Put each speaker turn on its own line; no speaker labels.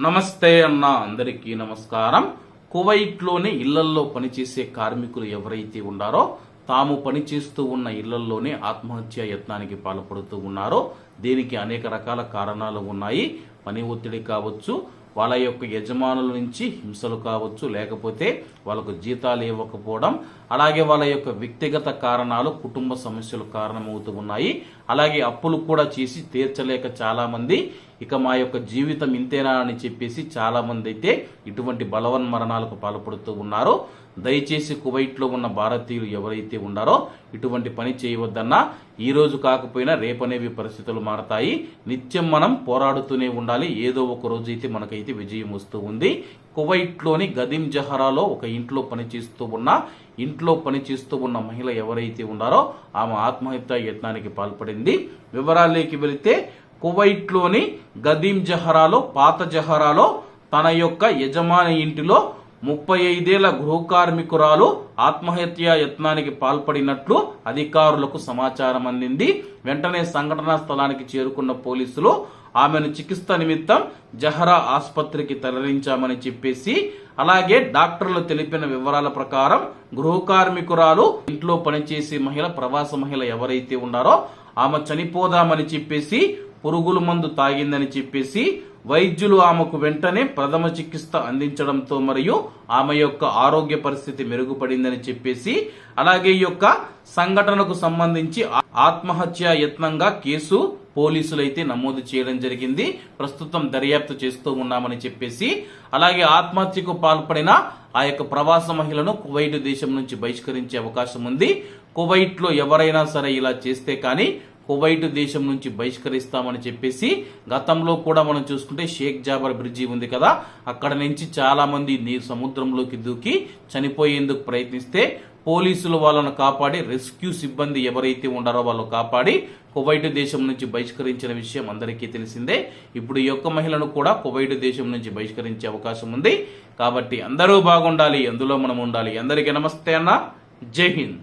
నమస్తే అన్న, అందరికీ నమస్కారం. కువైట్లోని ఇళ్లల్లో పనిచేసే కార్మికులు ఎవరైతే ఉన్నారో తాము పనిచేస్తూ ఉన్న ఇళ్లల్లోనే ఆత్మహత్య యత్నానికి పాల్పడుతూ ఉన్నారో దీనికి అనేక రకాల కారణాలు ఉన్నాయి. పని ఒత్తిడి కావచ్చు, వాళ్ళ యొక్క యజమానుల నుంచి హింసలు కావచ్చు, లేకపోతే వాళ్ళకు జీతాలు ఇవ్వకపోవడం, అలాగే వాళ్ళ యొక్క వ్యక్తిగత కారణాలు, కుటుంబ సమస్యలు కారణమవుతూ ఉన్నాయి. అలాగే అప్పులు కూడా చేసి తీర్చలేక చాలా మంది ఇక మా యొక్క జీవితం ఇంతేనా అని చెప్పేసి చాలా మంది అయితే ఇటువంటి బలవన్మరణాలకు పాల్పడుతూ ఉన్నారు. దయచేసి కువైట్లో ఉన్న భారతీయులు ఎవరైతే ఉన్నారో ఇటువంటి పని చేయవద్దన్నా. ఈ రోజు కాకపోయినా రేపనేవి పరిస్థితులు మారతాయి. నిత్యం మనం పోరాడుతూనే ఉండాలి. ఏదో ఒక రోజు అయితే మనకైతే విజయం వస్తూ ఉంది. కువైట్లోని గదీం జహరాలో ఒక ఇంట్లో పనిచేస్తూ ఉన్న మహిళ ఎవరైతే ఉన్నారో ఆమె ఆత్మహత్య యత్నానికి పాల్పడింది. వివరాల్లోకి వెళితే కువైట్లోని గదీం జహరాలో, పాత జహరాలో తన యొక్క యజమాని ఇంటిలో 35 గృహ కార్మికురాలు ఆత్మహత్య యత్నానికి పాల్పడినట్లు అధికారులకు సమాచారం అందింది. వెంటనే సంఘటనా స్థలానికి చేరుకున్న పోలీసులు ఆమెను చికిత్స నిమిత్తం జహరా ఆసుపత్రికి తరలించామని చెప్పేసి, అలాగే డాక్టర్లు తెలిపిన వివరాల ప్రకారం గృహ కార్మికురాలు ఇంట్లో పనిచేసే మహిళ, ప్రవాస మహిళ ఎవరైతే ఉన్నారో ఆమె చనిపోదామని చెప్పేసి పురుగుల మందు తాగిందని చెప్పేసి వైద్యులు ఆమెకు వెంటనే ప్రథమ చికిత్స అందించడంతో మరియు ఆమె యొక్క ఆరోగ్య పరిస్థితి మెరుగుపడిందని చెప్పేసి, అలాగే ఈ యొక్క సంఘటనకు సంబంధించి ఆత్మహత్య యత్నంగా కేసు పోలీసులైతే నమోదు చేయడం జరిగింది. ప్రస్తుతం దర్యాప్తు చేస్తూ ఉన్నామని చెప్పేసి, అలాగే ఆత్మహత్యకు పాల్పడిన ఆ యొక్క ప్రవాస మహిళను కువైట్ దేశం నుంచి బహిష్కరించే అవకాశం ఉంది. కువైట్ లో ఎవరైనా సరే ఇలా చేస్తే కానీ కువైట్ దేశం నుంచి బహిష్కరిస్తామని చెప్పేసి గతంలో కూడా మనం చూసుకుంటే షేక్ జాబర్ బ్రిడ్జి ఉంది కదా, అక్కడ నుంచి చాలా మంది సముద్రంలోకి దూకి చనిపోయేందుకు ప్రయత్నిస్తే పోలీసులు వాళ్ళను కాపాడి, రెస్క్యూ సిబ్బంది ఎవరైతే ఉన్నారో వాళ్ళు కాపాడి కువైట్ దేశం నుంచి బహిష్కరించిన విషయం అందరికీ తెలిసిందే. ఇప్పుడు ఈ యొక్క మహిళను కూడా కువైట్ దేశం నుంచి బహిష్కరించే అవకాశం ఉంది. కాబట్టి అందరూ బాగుండాలి, అందులో మనం ఉండాలి. అందరికీ నమస్తే అన్న, జై హింద్.